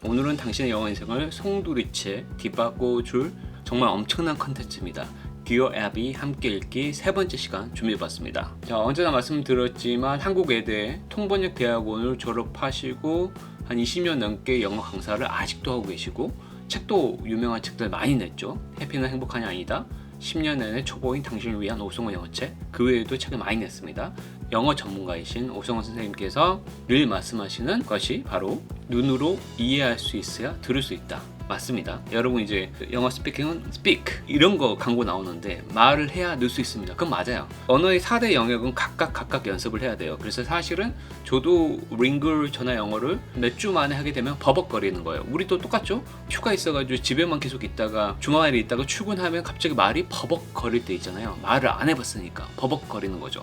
오늘은 당신의 영어 인생을 송두리째 뒤바꿔줄 정말 엄청난 컨텐츠입니다. 디어 앱이 함께 읽기 세 번째 시간 준비해봤습니다. 자, 언제나 말씀드렸지만 한국외대 통번역대학원을 졸업하시고 한 20년 넘게 영어 강사를 아직도 하고 계시고 책도 유명한 책들 많이 냈죠. 해피는 행복한이 아니다, 10년 내내 초보인 당신을 위한 오성원 영어책, 그 외에도 책을 많이 냈습니다. 영어 전문가이신 오성원 선생님께서 늘 말씀하시는 것이 바로 눈으로 이해할 수 있어야 들을 수 있다. 맞습니다. 여러분 이제 영어 스피킹은 speak 이런 거 광고 나오는데 말을 해야 늘 수 있습니다. 그건 맞아요. 언어의 4대 영역은 각각 연습을 해야 돼요. 그래서 사실은 저도 링글 전화 영어를 몇 주 만에 하게 되면 버벅거리는 거예요. 우리도 똑같죠? 휴가 있어가지고 집에만 계속 있다가 주말에 있다가 출근하면 갑자기 말이 버벅거릴 때 있잖아요. 말을 안 해봤으니까 버벅거리는 거죠.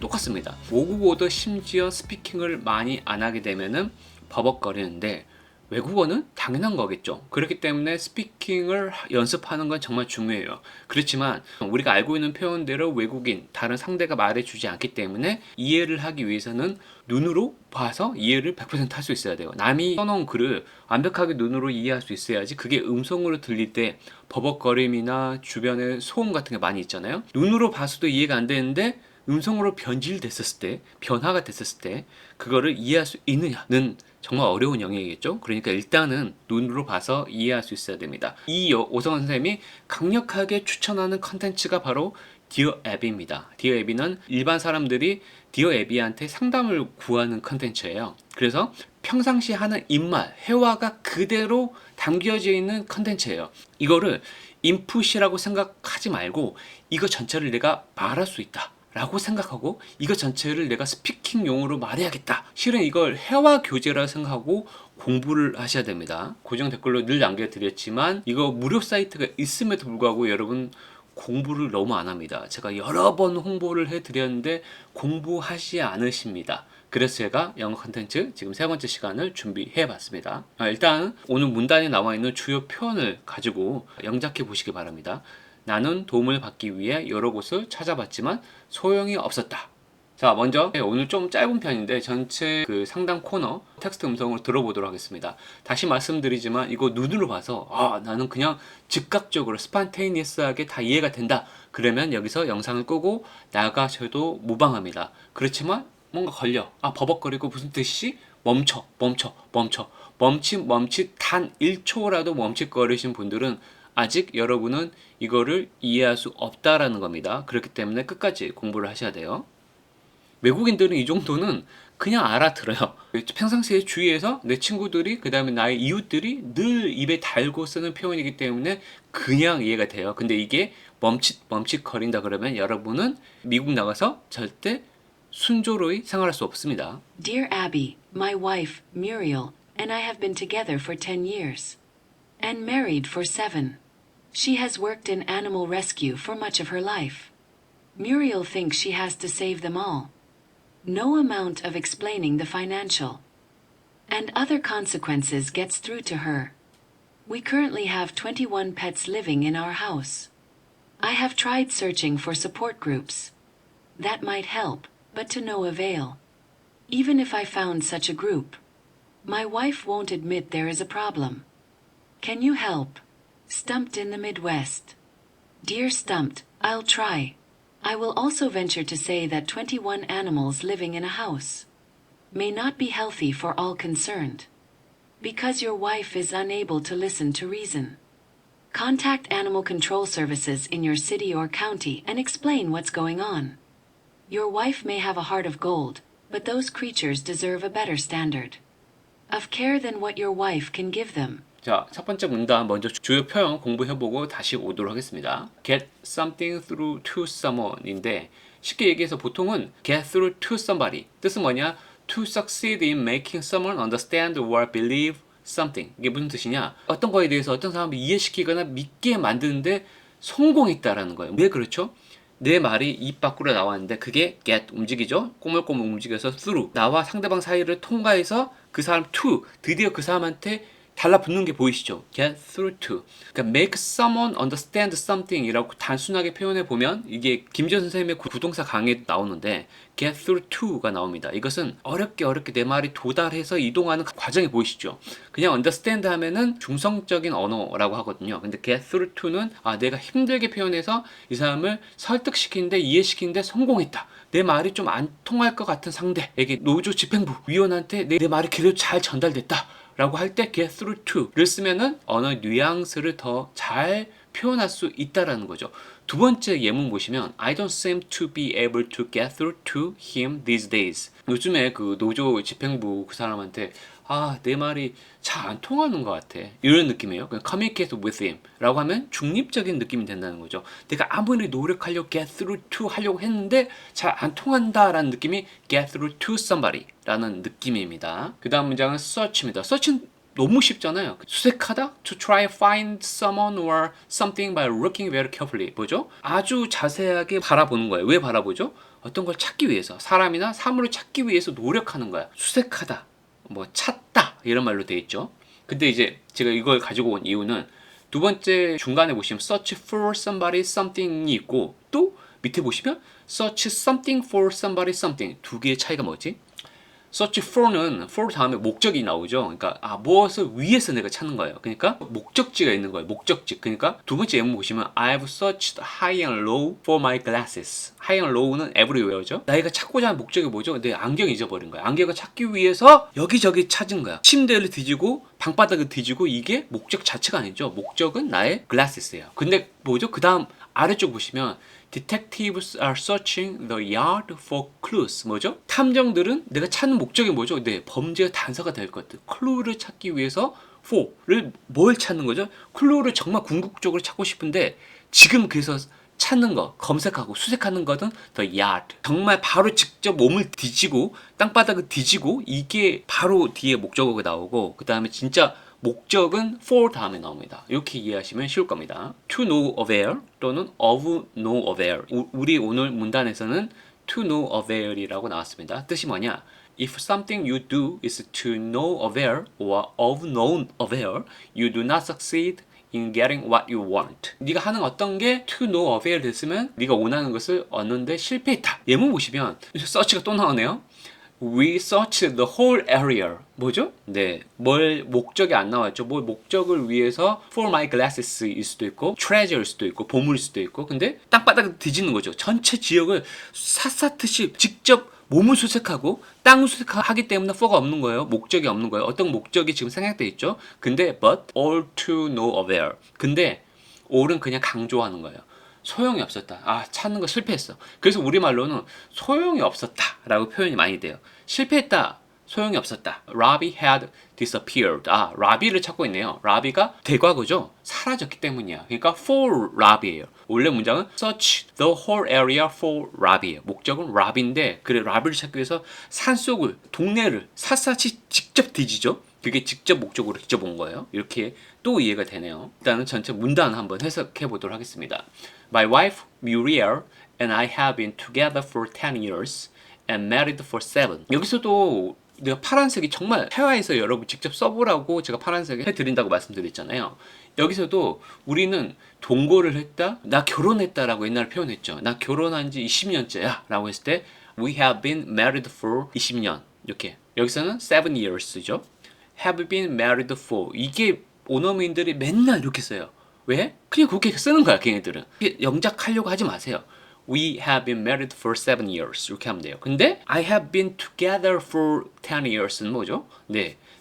똑같습니다. 모국어도 심지어 스피킹을 많이 안 하게 되면은 버벅거리는데 외국어는 당연한 거겠죠. 그렇기 때문에 스피킹을 연습하는 건 정말 중요해요. 그렇지만 우리가 알고 있는 표현대로 외국인, 다른 상대가 말해주지 않기 때문에 이해를 하기 위해서는 눈으로 봐서 이해를 100% 할 수 있어야 돼요. 남이 써놓은 글을 완벽하게 눈으로 이해할 수 있어야지. 그게 음성으로 들릴 때 버벅거림이나 주변에 소음 같은 게 많이 있잖아요. 눈으로 봐서도 이해가 안 되는데 음성으로 변질됐었을 때, 변화가 됐었을 때 그거를 이해할 수 있느냐는 정말 어려운 영역이겠죠. 그러니까 일단은 눈으로 봐서 이해할 수 있어야 됩니다. 이 오성원 선생님이 강력하게 추천하는 컨텐츠가 바로 디어 앱입니다. 디어 앱이는 일반 사람들이 디어 앱이한테 상담을 구하는 컨텐츠예요. 그래서 평상시 하는 입말, 회화가 그대로 담겨져 있는 컨텐츠예요. 이거를 인풋이라고 생각하지 말고 이거 전체를 내가 말할 수 있다 라고 생각하고 이거 전체를 내가 스피킹용으로 말해야겠다. 실은 이걸 회화 교재라 생각하고 공부를 하셔야 됩니다. 고정 댓글로 늘 남겨드렸지만 이거 무료 사이트가 있음에도 불구하고 여러분 공부를 너무 안 합니다. 제가 여러 번 홍보를 해드렸는데 공부하지 않으십니다. 그래서 제가 영어 컨텐츠 지금 세 번째 시간을 준비해 봤습니다. 일단 오늘 문단에 나와 있는 주요 표현을 가지고 영작해 보시기 바랍니다. 나는 도움을 받기 위해 여러 곳을 찾아봤지만 소용이 없었다. 자, 먼저 오늘 좀 짧은 편인데 전체 그 상단 코너 텍스트 음성으로 들어보도록 하겠습니다. 다시 말씀드리지만 이거 눈으로 봐서 나는 그냥 즉각적으로 스판테이니어스하게 다 이해가 된다. 그러면 여기서 영상을 끄고 나가셔도 무방합니다. 그렇지만 뭔가 걸려. 버벅거리고 무슨 뜻이지? 멈춰. 멈칫 단 1초라도 멈칫거리신 분들은 아직 여러분은 이거를 이해할 수 없다라는 겁니다. 그렇기 때문에 끝까지 공부를 하셔야 돼요. 외국인들은 이 정도는 그냥 알아들어요. 평상시에 주위에서 내 친구들이, 그 다음에 나의 이웃들이 늘 입에 달고 쓰는 표현이기 때문에 그냥 이해가 돼요. 근데 이게 멈칫거린다 그러면 여러분은 미국 나가서 절대 순조로이 생활할 수 없습니다. Dear Abby, my wife, Muriel, and I have been together for 10 years. And married for 7. She has worked in animal rescue for much of her life. Muriel thinks she has to save them all. No amount of explaining the financial and other consequences gets through to her. We currently have 21 pets living in our house. I have tried searching for support groups. That might help, but to no avail. Even if I found such a group, my wife won't admit there is a problem. Can you help? Stumped in the Midwest. Dear Stumped, I'll try. I will also venture to say that 21 animals living in a house may not be healthy for all concerned. Because your wife is unable to listen to reason. Contact animal control services in your city or county and explain what's going on. Your wife may have a heart of gold, but those creatures deserve a better standard of care than what your wife can give them. 자, 첫 번째 문단 먼저 주요 표현 공부해보고 다시 오도록 하겠습니다. Get something through to someone인데 쉽게 얘기해서 보통은 get through to somebody 뜻은 뭐냐? To succeed in making someone understand or believe something. 이게 무슨 뜻이냐? 어떤 거에 대해서 어떤 사람을 이해시키거나 믿게 만드는데 성공했다라는 거예요. 왜 그렇죠? 내 말이 입 밖으로 나왔는데 그게 get 움직이죠? 꼬물꼬물 움직여서 through 나와 상대방 사이를 통과해서 그 사람 to 드디어 그 사람한테 달라붙는 게 보이시죠? get through to. 그러니까 make someone understand something 이라고 단순하게 표현해 보면 이게 김지현 선생님의 부동사 강의에 나오는데 get through to가 나옵니다. 이것은 어렵게 내 말이 도달해서 이동하는 과정이 보이시죠? 그냥 understand 하면은 중성적인 언어라고 하거든요. 근데 get through to는 내가 힘들게 표현해서 이 사람을 설득시키는데 이해시키는데 성공했다. 내 말이 좀 안 통할 것 같은 상대에게 노조 집행부 위원한테 내 말이 그래도 잘 전달됐다 라고 할 때 get through to를 쓰면은 언어 뉘앙스를 더 잘 표현할 수 있다라는 거죠. 두 번째 예문 보시면 I don't seem to be able to get through to him these days. 요즘에 그 노조 집행부 그 사람한테 내 말이 잘 안 통하는 것 같아. 이런 느낌이에요. 그냥 communicate with him 라고 하면 중립적인 느낌이 된다는 거죠. 내가 아무리 노력하려고 get through to 하려고 했는데 잘 안 통한다라는 느낌이 get through to somebody 라는 느낌입니다. 그 다음 문장은 search입니다. search는 너무 쉽잖아요. 수색하다? To try and find someone or something by looking very carefully. 뭐죠? 아주 자세하게 바라보는 거예요. 왜 바라보죠? 어떤 걸 찾기 위해서. 사람이나 사물을 찾기 위해서 노력하는 거야. 수색하다. 뭐 찾다 이런 말로 되어 있죠. 근데 이제 제가 이걸 가지고 온 이유는 두 번째 중간에 보시면 search for somebody something이 있고 또 밑에 보시면 search something for somebody something 두 개의 차이가 뭐지? search for는 for 다음에 목적이 나오죠. 그러니까 무엇을 위해서 내가 찾는 거예요. 그러니까 목적지가 있는 거예요. 목적지. 그러니까 두 번째 예문 보시면 I've searched high and low for my glasses. high and low는 everywhere죠. 내가 찾고자 하는 목적이 뭐죠? 내 안경 잊어버린 거야. 안경을 찾기 위해서 여기저기 찾은 거야. 침대를 뒤지고 방바닥을 뒤지고 이게 목적 자체가 아니죠. 목적은 나의 glasses예요. 근데 뭐죠? 그 다음 아래쪽 보시면 Detectives are searching the yard for clues. 뭐죠? 탐정들은 내가 찾는 목적이 뭐죠? 범죄의 단서가 될 것들. clue를 찾기 위해서 for를 뭘 찾는 거죠? clue를 정말 궁극적으로 찾고 싶은데 지금 그래서 찾는 거, 검색하고 수색하는 것은 the yard. 정말 바로 직접 몸을 뒤지고 땅바닥을 뒤지고 이게 바로 뒤에 목적어가 나오고 그 다음에 진짜 목적은 for 다음에 나옵니다. 이렇게 이해하시면 쉬울 겁니다. to no avail 또는 of no avail. 우리 오늘 문단에서는 to no avail이라고 나왔습니다. 뜻이 뭐냐? If something you do is to no avail or of no avail, you do not succeed in getting what you want. 네가 하는 어떤 게 to no avail 됐으면 네가 원하는 것을 얻는데 실패했다. 예문 보시면 search가 또 나오네요. We searched the whole area. 뭐죠? 뭘 목적이 안 나왔죠. 뭘 목적을 위해서 for my glasses일 수도 있고 treasure일 수도 있고 보물일 수도 있고 근데 땅바닥을 뒤지는 거죠. 전체 지역을 샅샅이 직접 몸을 수색하고 땅을 수색하기 때문에 for가 없는 거예요. 목적이 없는 거예요. 어떤 목적이 지금 생략되어 있죠. 근데 but all to no avail. 근데 all은 그냥 강조하는 거예요. 소용이 없었다. 찾는 거 실패했어. 그래서 우리말로는 소용이 없었다 라고 표현이 많이 돼요. 실패했다. 소용이 없었다. Robbie had disappeared. Robbie를 찾고 있네요. Robbie가 대과거죠. 사라졌기 때문이야. 그러니까 for Robbie예요. 원래 문장은 search the whole area for Robbie예요. 목적은 Robbie인데 그래 Robbie를 찾기 위해서 산속을 동네를 샅샅이 직접 뒤지죠. 그게 직접 목적으로 직접 온 거예요. 이렇게 또 이해가 되네요. 일단은 전체 문단 한번 해석해 보도록 하겠습니다. My wife Muriel and I have been together for 10 years and married for 7. 여기서도 내가 파란색이 정말 회화에서 여러분 직접 써보라고 제가 파란색 해드린다고 말씀드렸잖아요. 여기서도 우리는 동거를 했다, 나 결혼했다라고 옛날에 표현했죠. 나 결혼한 지 20년째야 라고 했을 때 We have been married for 20년 이렇게. 여기서는 7 years죠. Have been married for. 이게 원어민들이 맨날 이렇게 써요. 왜? 그냥 그렇게 쓰는 거야, 걔네들은. 영작하려고 하지 마세요. We have been married for 7 years. 이렇게 하면 돼요. 근데 I have been together for 10 years는 뭐죠?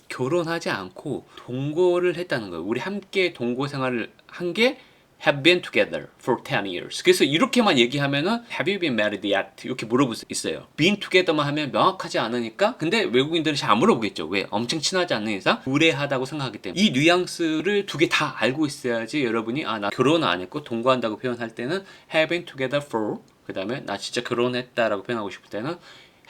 결혼하지 않고 동거를 했다는 거예요. 우리 함께 동거 생활을 한 게 have been together for 10 years. 그래서 이렇게만 얘기하면은 have you been married yet? 이렇게 물어볼 수 있어요. been together만 하면 명확하지 않으니까 근데 외국인들은 잘 안 물어보겠죠. 왜? 엄청 친하지 않는 이상 무례하다고 생각하기 때문에 이 뉘앙스를 두 개 다 알고 있어야지 여러분이 나 결혼 안 했고 동거한다고 표현할 때는 have been together for 그 다음에 나 진짜 결혼했다라고 표현하고 싶을 때는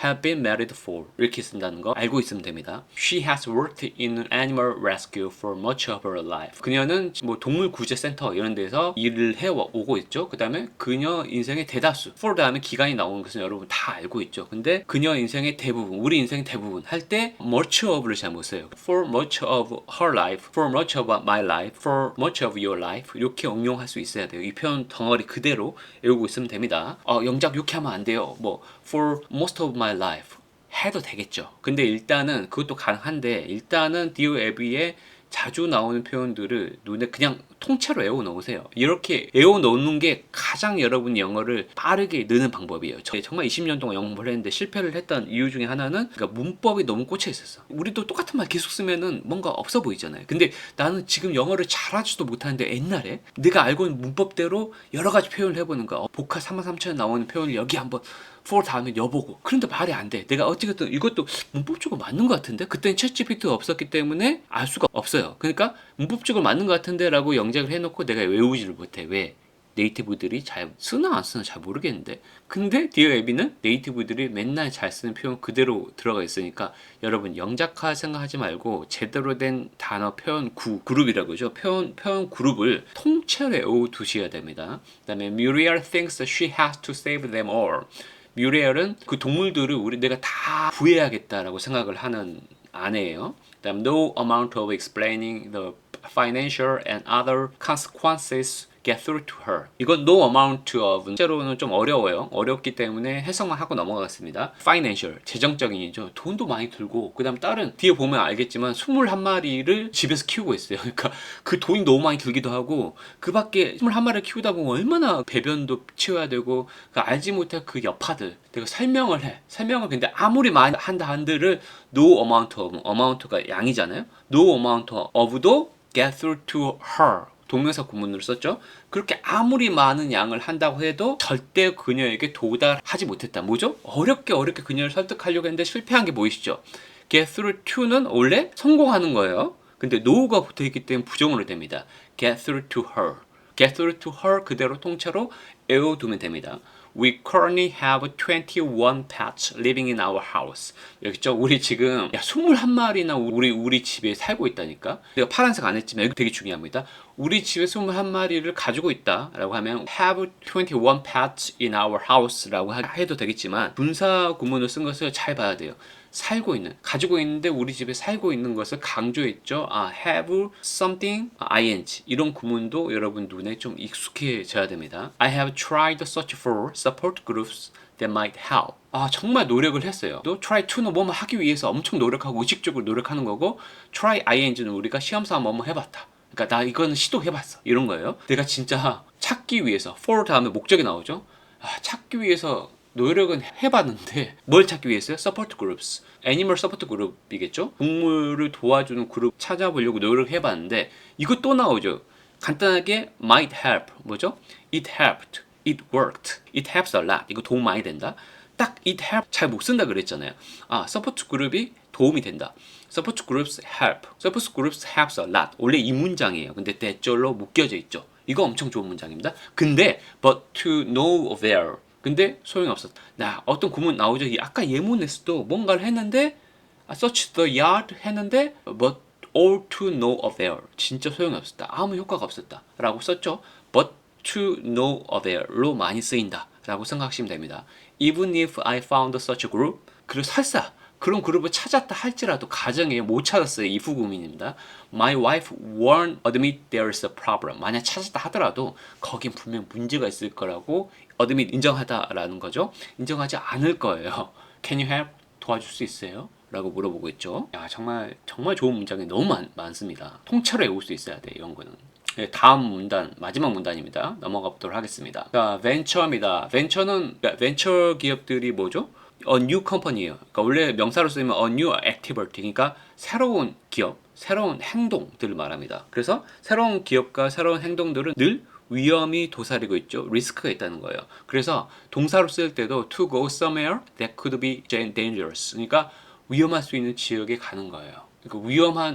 have been married for 이렇게 쓴다는 거 알고 있으면 됩니다. She has worked in animal rescue for much of her life. 그녀는 뭐 동물 구제 센터 이런 데서 일을 해오고 있죠. 그 다음에 그녀 인생의 대다수 for 다음에 기간이 나오는 것은 여러분 다 알고 있죠. 근데 그녀 인생의 대부분, 우리 인생의 대부분 할 때 much of를 잘 못 써요. For much of her life, for much of my life, for much of your life 이렇게 응용할 수 있어야 돼요. 이 표현 덩어리 그대로 외우고 있으면 됩니다. 영작 이렇게 하면 안 돼요. 뭐 for most of my life 해도 되겠죠. 근데 일단은 그것도 가능한데 일단은 Dear Abby의 자주 나오는 표현들을 눈에 그냥 통째로 외워 놓으세요. 이렇게 외워 놓는 게 가장 여러분 영어를 빠르게 느는 방법이에요. 정말 20년 동안 영어 공부를 했는데 실패를 했던 이유 중에 하나는 그러니까 문법이 너무 꽂혀 있었어. 우리도 똑같은 말 계속 쓰면은 뭔가 없어 보이잖아요. 근데 나는 지금 영어를 잘하지도 못하는데 옛날에 내가 알고 있는 문법대로 여러 가지 표현을 해보는 거야. 복화 33,000에 나오는 표현을 여기 한번 for 다음에 여보고 그런데 말이 안 돼. 내가 어찌됐든 이것도 문법적으로 맞는 것 같은데 그때는 챗GPT가 없었기 때문에 알 수가 없어요. 그러니까 문법적으로 맞는 것 같은데 라고 영작을 해놓고 내가 외우지를 못해. 왜? 네이티브들이 잘 쓰나 안 쓰나 잘 모르겠는데 근데 Dear Abby는 네이티브들이 맨날 잘 쓰는 표현 그대로 들어가 있으니까 여러분 영작화 생각하지 말고 제대로 된 단어 표현 그룹이라고 하죠. 표현 그룹을 통째로 외워두셔야 됩니다. 그 다음에 Muriel thinks she has to save them all. 뮤리엘은 그 동물들을 내가 다 구해야겠다라고 생각을 하는 아내예요. 그다음 no amount of explaining the financial and other consequences get through to her. 이건 no amount of 실제로는 좀 어려워요. 어렵기 때문에 해석만 하고 넘어가겠습니다. financial, 재정적인이죠. 돈도 많이 들고 그다음 다른 뒤에 보면 알겠지만 21마리를 집에서 키우고 있어요. 그러니까 그 돈이 너무 많이 들기도 하고 그 밖에 21마리를 키우다 보면 얼마나 배변도 치워야 되고 알지 못할 그 여파들 내가 설명을 해. 설명을 근데 아무리 많이 한다 한들을 no amount of, amount가 양이잖아요. no amount of도 get through to her. 동명사 구문으로 썼죠. 그렇게 아무리 많은 양을 한다고 해도 절대 그녀에게 도달하지 못했다. 뭐죠? 어렵게 그녀를 설득하려고 했는데 실패한 게 보이시죠? get through to는 원래 성공하는 거예요. 근데 no가 붙어있기 때문에 부정으로 됩니다. get through to her. get through to her 그대로 통째로 외워두면 됩니다. We currently have 21 pets living in our house. 여기죠? 우리 지금 21마리나 우리 집에 살고 있다니까. 내가 파란색 안 했지만 이거 되게 중요합니다. 우리 집에 21마리를 가지고 있다라고 하면 have 21 pets in our house라고 해도 되겠지만 분사 구문을 쓴 것을 잘 봐야 돼요. 살고 있는, 가지고 있는데 우리 집에 살고 있는 것을 강조했죠. have something, ing 이런 구문도 여러분 눈에 좀 익숙해져야 됩니다. I have tried to search for support groups that might help. 정말 노력을 했어요. 또 try to는 뭐뭐 하기 위해서 엄청 노력하고 의식적으로 노력하는 거고 try ing는 우리가 시험삼아 뭐뭐 해봤다. 그러니까 나 이거는 시도해봤어. 이런 거예요. 내가 진짜 찾기 위해서 for 다음에 목적이 나오죠. 찾기 위해서 노력은 해봤는데 뭘 찾기 위해서요? Support groups, Animal Support Group이겠죠? 동물을 도와주는 그룹 찾아보려고 노력해봤는데 이거 또 나오죠. 간단하게 might help, 뭐죠? It helped, it worked, it helps a lot. 이거 도움 많이 된다. 딱 it help 잘 못 쓴다 그랬잖아요. Support group이 도움이 된다. Support groups help, Support groups helps a lot. 원래 이 문장이에요. 근데 대절로 묶여져 있죠. 이거 엄청 좋은 문장입니다. 근데 but to no avail. 근데 소용이 없었다. 어떤 구문 나오죠. 아까 예문에서도 뭔가를 했는데 search the yard 했는데 but all to no avail. 진짜 소용이 없었다. 아무 효과가 없었다. 라고 썼죠. but to no avail로 많이 쓰인다. 라고 생각하시면 됩니다. Even if I found such a group. 그리고 설사 그런 그룹을 찾았다 할지라도 가정에 못 찾았어요. 이 후구문입니다. My wife won't admit there's a problem. 만약 찾았다 하더라도 거긴 분명 문제가 있을 거라고 admit 인정하다라는 거죠. 인정하지 않을 거예요. Can you help? 도와줄 수 있어요? 라고 물어보고 있죠. 정말 좋은 문장이 너무 많습니다. 통째로 외울 수 있어야 돼요. 이런 거는. 다음 문단, 마지막 문단입니다. 넘어가 보도록 하겠습니다. 벤처입니다. 벤처는 벤처 기업들이 뭐죠? A new company예요. 그러니까 원래 명사로 쓰면 a new activity. 그러니까 새로운 기업, 새로운 행동들을 말합니다. 그래서 새로운 기업과 새로운 행동들은 늘 위험이 도사리고 있죠. 리스크가 있다는 거예요. 그래서 동사로 쓸 때도 to go somewhere that could be dangerous. 그러니까 위험할 수 있는 지역에 가는 거예요. 그러니까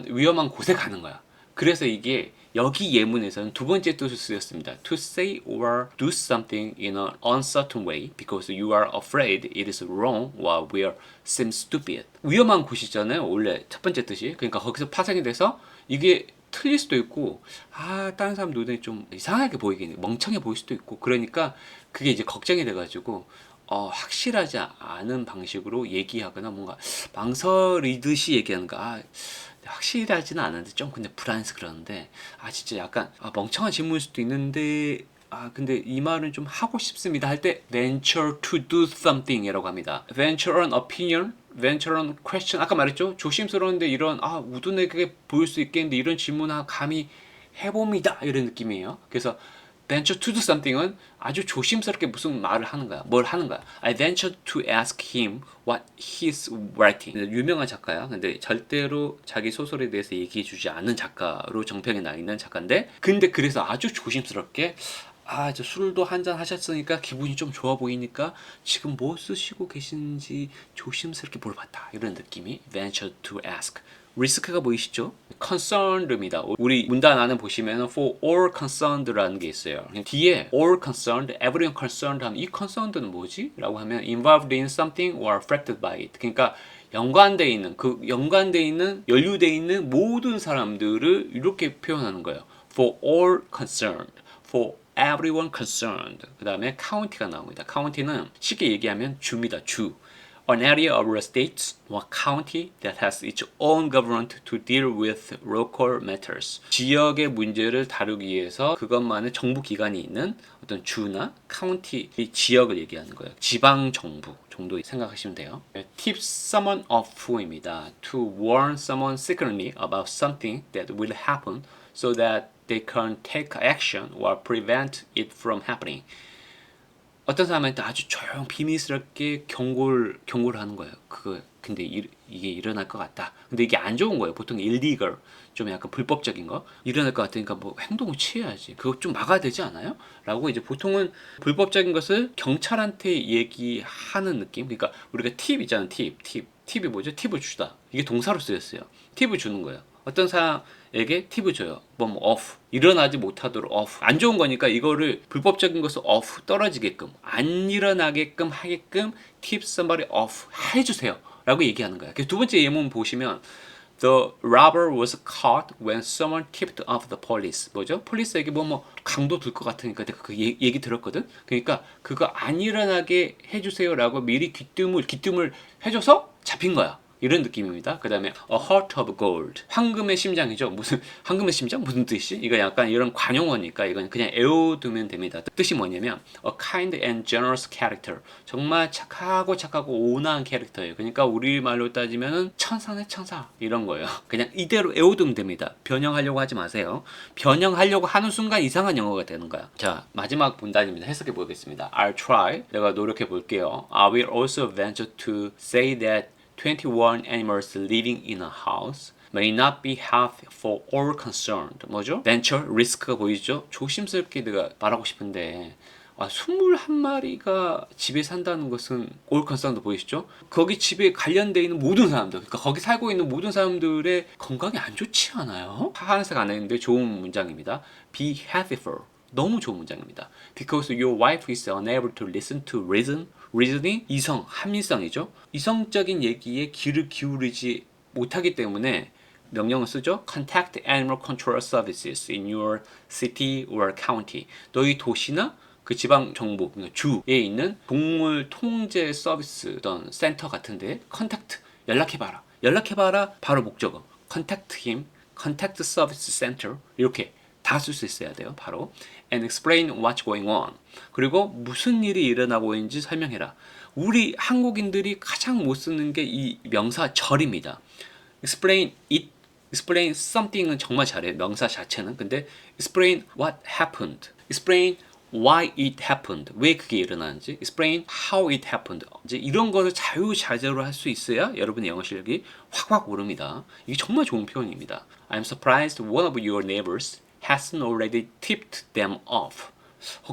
위험한 곳에 가는 거야. 그래서 이게 여기 예문에서는 두 번째 뜻을 쓰였습니다. To say or do something in an uncertain way because you are afraid it is wrong or will seem stupid. 위험한 곳이잖아요. 원래 첫 번째 뜻이. 그러니까 거기서 파생이 돼서 이게 틀릴 수도 있고 다른 사람 눈에 좀 이상하게 보이긴 멍청해 보일 수도 있고 그러니까 그게 이제 걱정이 돼가지고 확실하지 않은 방식으로 얘기하거나 뭔가 망설이듯이 얘기하는가 확실하지는 않은데 좀 근데 불안해서 그러는데 진짜 약간 멍청한 질문일 수도 있는데 근데 이 말은 좀 하고 싶습니다 할 때 venture to do something 이라고 합니다. venture on opinion, venture on question 아까 말했죠? 조심스러운데 이런 우둔하게 보일 수 있겠는데 이런 질문 감히 해봅니다 이런 느낌이에요. 그래서 venture to do something은 아주 조심스럽게 무슨 말을 하는 거야. 뭘 하는 거야. I venture to ask him what he's writing. 유명한 작가야. 근데 절대로 자기 소설에 대해서 얘기해 주지 않는 작가로 정평에 나 있는 작가인데 근데 그래서 아주 조심스럽게 저 술도 한잔 하셨으니까 기분이 좀 좋아 보이니까 지금 뭐 쓰시고 계시는지 조심스럽게 물어봤다. 이런 느낌이 venture to ask. 리스크가 보이시죠? concerned입니다. 우리 문단 안에 보시면 for all concerned라는 게 있어요. 뒤에 all concerned, everyone concerned 하면 이 concerned는 뭐지? 라고 하면 involved in something or affected by it. 그러니까 연관되어 있는 연루되어 있는 모든 사람들을 이렇게 표현하는 거예요. for all concerned, for everyone concerned. 그 다음에 county가 나옵니다. county는 쉽게 얘기하면 주입니다. 주. An area of a state or county that has its own government to deal with local matters. 지역의 문제를 다루기 위해서 그것만의 정부 기관이 있는 어떤 주나 카운티 이 지역을 얘기하는 거예요. 지방 정부 정도 생각하시면 돼요. Tip someone off입니다. To warn someone secretly about something that will happen so that they can take action or prevent it from happening. 어떤 사람한테 아주 조용 비밀스럽게 경고를 하는 거예요. 근데 이게 일어날 것 같다. 근데 이게 안 좋은 거예요. 보통 illegal, 좀 약간 불법적인 거 일어날 것 같으니까 뭐 행동을 취해야지. 그거 좀 막아야 되지 않아요? 라고 이제 보통은 불법적인 것을 경찰한테 얘기하는 느낌. 그러니까 우리가 팁 있잖아요. 팁이 뭐죠? 팁을 주다. 이게 동사로 쓰였어요. 팁을 주는 거예요. 어떤 사람에게 팁을 줘요. off. 일어나지 못하도록 off. 안 좋은 거니까 이거를 불법적인 것을 off 떨어지게끔 안 일어나게끔 하게끔 tip somebody off 해주세요. 라고 얘기하는 거야. 두 번째 예문 보시면 The robber was caught when someone tipped off the police. 뭐죠? 폴리스에게 강도 둘 것 같으니까 내가 그 얘기 들었거든. 그러니까 그거 안 일어나게 해주세요라고 미리 귀뜸을 해줘서 잡힌 거야. 이런 느낌입니다. 그 다음에 a heart of gold. 황금의 심장이죠. 무슨 황금의 심장? 무슨 뜻이? 이거 약간 이런 관용어니까 이건 그냥 외워두면 됩니다. 뜻이 뭐냐면 a kind and generous character. 정말 착하고 온화한 캐릭터예요. 그러니까 우리말로 따지면은 천사네 천사 이런 거예요. 그냥 이대로 외워두면 됩니다. 변형하려고 하지 마세요. 변형하려고 하는 순간 이상한 영어가 되는 거야. 자, 마지막 문단입니다. 해석해 보겠습니다. I'll try. 내가 노력해 볼게요. I will also venture to say that 21 animals living in a house may not be healthy for all concerned. 뭐죠? venture, 리스크가 보이죠? 조심스럽게 내가 말하고 싶은데 21마리가 집에 산다는 것은 all concerned 보이시죠? 거기 집에 관련되어 있는 모든 사람들, 그러니까 거기 살고 있는 모든 사람들의 건강이 안 좋지 않아요? 하나색 안 했는데 좋은 문장입니다. be healthy for. 너무 좋은 문장입니다. Because your wife is unable to listen to reasoning, 이성, 합리성이죠. 이성적인 얘기에 귀를 기울이지 못하기 때문에 명령을 쓰죠. Contact Animal Control Services in your city or county. 너희 도시나 그 지방 정부, 그러니까 주에 있는 동물 통제 서비스 어떤 센터 같은데 contact, 연락해봐라. 바로 목적어. Contact him, contact service center 이렇게 다 쓸 수 있어야 돼요. 바로 and explain what's going on. 그리고 무슨 일이 일어나고 있는지 설명해라. 우리 한국인들이 가장 못 쓰는 게 이 명사 절입니다. explain it, explain something은 정말 잘해요. 명사 자체는. 근데 explain what happened, explain why it happened, 왜 그게 일어나는지, explain how it happened. 이제 이런 거를 자유자재로 할 수 있어야 여러분의 영어 실력이 확 오릅니다. 이게 정말 좋은 표현입니다. I'm surprised one of your neighbors hasn't already tipped them off.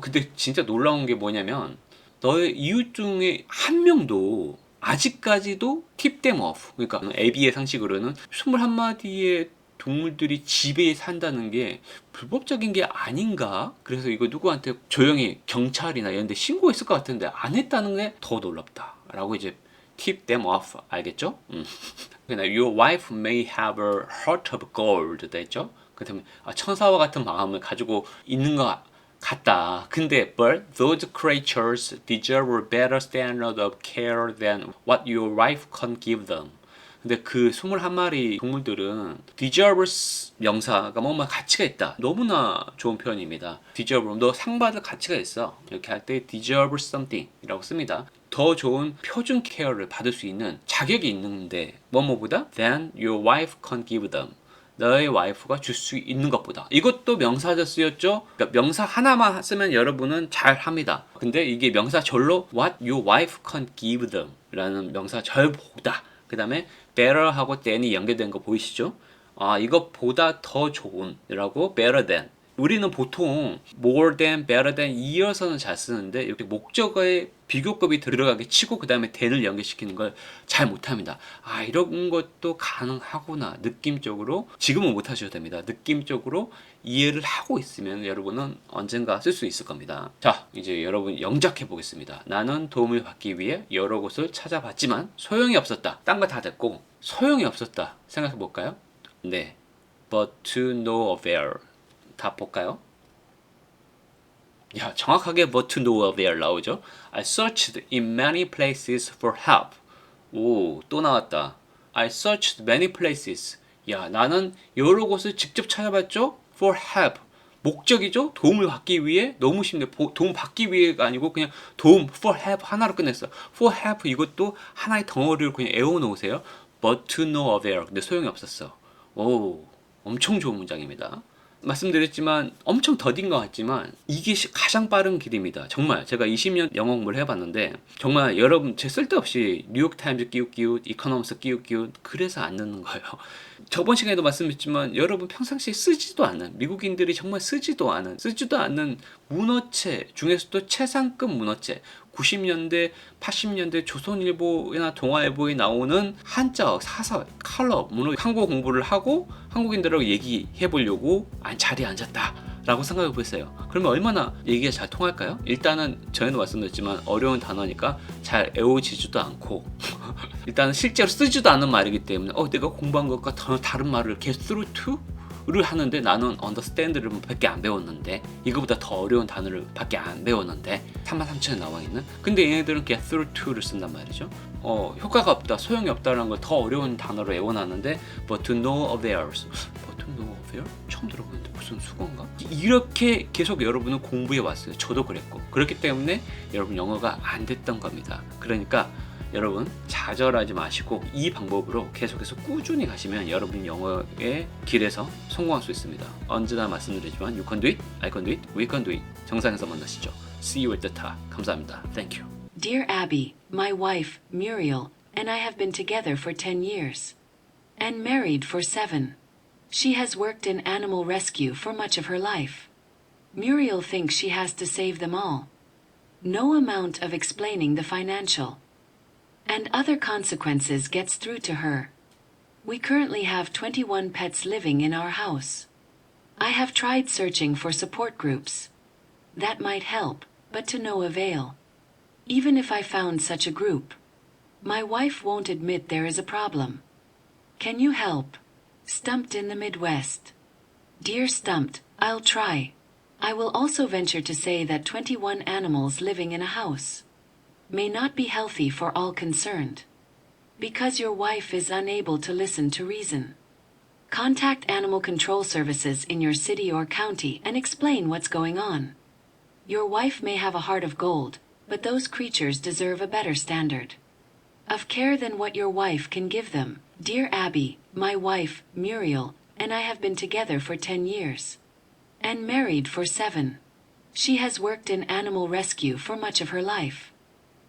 근데 진짜 놀라운 게 뭐냐면 너의 이웃 중에 한 명도 아직까지도 tip them off. 그러니까 AB의 상식으로는 21마디의 동물들이 집에 산다는 게 불법적인 게 아닌가? 그래서 이거 누구한테 조용히 경찰이나 이런 데 신고했을 것 같은데 안 했다는 게 더 놀랍다 라고 이제 tip them off. 알겠죠? 그냥 your wife may have a heart of gold 됐죠? 그 다음에 천사와 같은 마음을 가지고 있는 것 같다. 근데 but those creatures deserve a better standard of care than what your wife can give them. 근데 그 21마리 동물들은 deserves 명사가 뭔가 가치가 있다. 너무나 좋은 표현입니다. deserve, 너 상 받을 가치가 있어. 이렇게 할 때 deserve something 이라고 씁니다. 더 좋은 표준 케어를 받을 수 있는 자격이 있는데 뭐뭐보다 than your wife can give them. 너의 와이프가 줄 수 있는 것보다. 이것도 명사절 쓰였죠? 그러니까 명사 하나만 쓰면 여러분은 잘 합니다. 근데 이게 명사절로 what your wife can give them 라는 명사절보다 그 다음에 better 하고 than이 연결된 거 보이시죠? 이것보다 더 좋은 이라고 better than. 우리는 보통 more than, better than 이어서는 잘 쓰는데 이렇게 목적어에 비교급이 들어가게 치고 그 다음에 than을 연결시키는 걸 잘 못합니다. 이런 것도 가능하구나. 느낌적으로 지금은 못하셔도 됩니다. 느낌적으로 이해를 하고 있으면 여러분은 언젠가 쓸 수 있을 겁니다. 자, 이제 여러분 영작해 보겠습니다. 나는 도움을 받기 위해 여러 곳을 찾아봤지만 소용이 없었다. 딴 거 다 됐고 소용이 없었다. 생각해 볼까요? 네, but to no avail. 다 볼까요? 야, 정확하게 but to no avail 나오죠? I searched in many places for help. 오, 또 나왔다. I searched many places. 야, 나는 여러 곳을 직접 찾아봤죠? For help. 목적이죠? 도움을 받기 위해. 너무 쉽네. 도움 받기 위해가 아니고 그냥 도움, for help 하나로 끝냈어. for help 이것도 하나의 덩어리를 그냥 애워놓으세요. But to no avail. 근데 소용이 없었어. 오, 엄청 좋은 문장입니다. 말씀드렸지만 엄청 더딘 것 같지만 이게 가장 빠른 길입니다. 정말 제가 20년 영어 공부를 해봤는데 정말 여러분 제 쓸데없이 뉴욕타임즈 끼웃끼웃, 이코노미스 끼웃끼웃 그래서 안 넣는 거예요. 저번 시간에도 말씀드렸지만 여러분 평상시에 쓰지도 않은 미국인들이 정말 쓰지도 않는 문어체 중에서도 최상급 문어체 90년대, 80년대 조선일보나 동아일보에 나오는 한자, 사설, 칼럼, 한국어 공부를 하고 한국인들하고 얘기해 보려고 자리에 앉았다 라고 생각해 보세요. 그러면 얼마나 얘기가 잘 통할까요? 일단은 전에도 말씀드렸지만 어려운 단어니까 잘 외워지지도 않고 일단은 실제로 쓰지도 않는 말이기 때문에 내가 공부한 것과 다른 말을 get through to? 를 하는데 나는 understand를 밖에 안 배웠는데 이거보다 더 어려운 단어를 밖에 안 배웠는데 33,000에 나와 있는 근데 얘네들은 get through to를 쓴단 말이죠. 효과가 없다, 소용이 없다라는 걸 더 어려운 단어로 외워놨는데 but to no avails. but to no avail? 처음 들어보는데 무슨 수건가? 이렇게 계속 여러분은 공부해 왔어요. 저도 그랬고 그렇기 때문에 여러분 영어가 안 됐던 겁니다. 그러니까 여러분 좌절하지 마시고 이 방법으로 계속해서 꾸준히 가시면 여러분 영어의 길에서 성공할 수 있습니다. 언제나 말씀드리지만 You can do it, I can do it, we can do it. 정상에서 만나시죠. See you at the top. 감사합니다. Thank you. Dear Abby, my wife, Muriel, and I have been together for 10 years. And married for 7. She has worked in animal rescue for much of her life. Muriel thinks she has to save them all. No amount of explaining the financial and other consequences gets through to her. We currently have 21 pets living in our house. I have tried searching for support groups. That might help, but to no avail. Even if I found such a group, my wife won't admit there is a problem. Can you help? Stumped in the Midwest. Dear Stumped, I'll try. I will also venture to say that 21 animals living in a house may not be healthy for all concerned. Because your wife is unable to listen to reason. Contact animal control services in your city or county and explain what's going on. Your wife may have a heart of gold, but those creatures deserve a better standard of care than what your wife can give them. Dear Abby, my wife, Muriel, and I have been together for 10 years. And married for 7. She has worked in animal rescue for much of her life.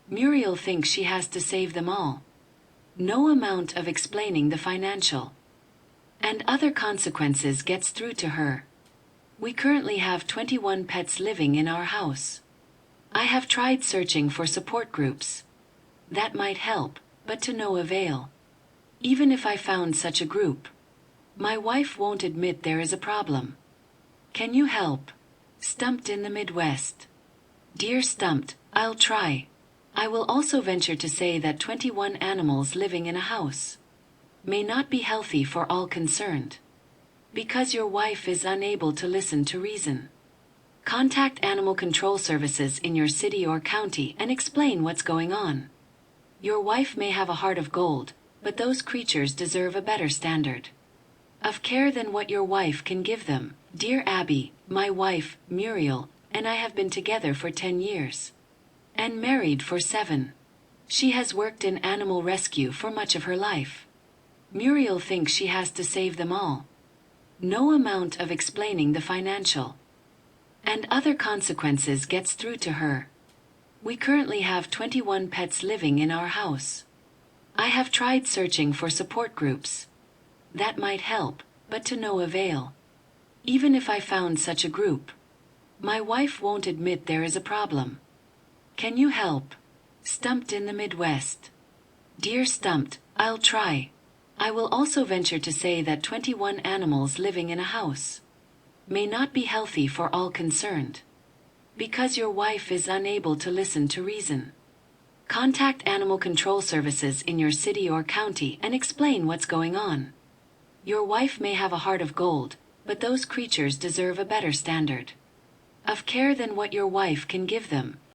Muriel thinks she has to save them all. No amount of explaining the financial and other consequences gets through to her. We currently have 21 pets living in our house. I have tried searching for support groups. That might help, but to no avail. Even if I found such a group, My wife won't admit there is a problem. Can you help? Stumped in the Midwest. Dear Stumped, I'll try. I will also venture to say that 21 animals living in a house may not be healthy for all concerned. Because your wife is unable to listen to reason. Contact Animal Control Services in your city or county and explain what's going on. Your wife may have a heart of gold, but those creatures deserve a better standard of care than what your wife can give them. Dear Abby, my wife, Muriel, and I have been together for 10 years. And married for 7. She has worked in animal rescue for much of her life. Muriel thinks she has to save them all. No amount of explaining the financial and other consequences gets through to her. We currently have 21 pets living in our house. I have tried searching for support groups that might help, but to no avail. Even if I found such a group, my wife won't admit there is a problem. Can you help? Stumped in the Midwest. Dear Stumped, I'll try. I will also venture to say that 21 animals living in a house may not be healthy for all concerned. Because your wife is unable to listen to reason. Contact Animal Control Services in your city or county and explain what's going on. Your wife may have a heart of gold, but those creatures deserve a better standard of care than what your wife can give them.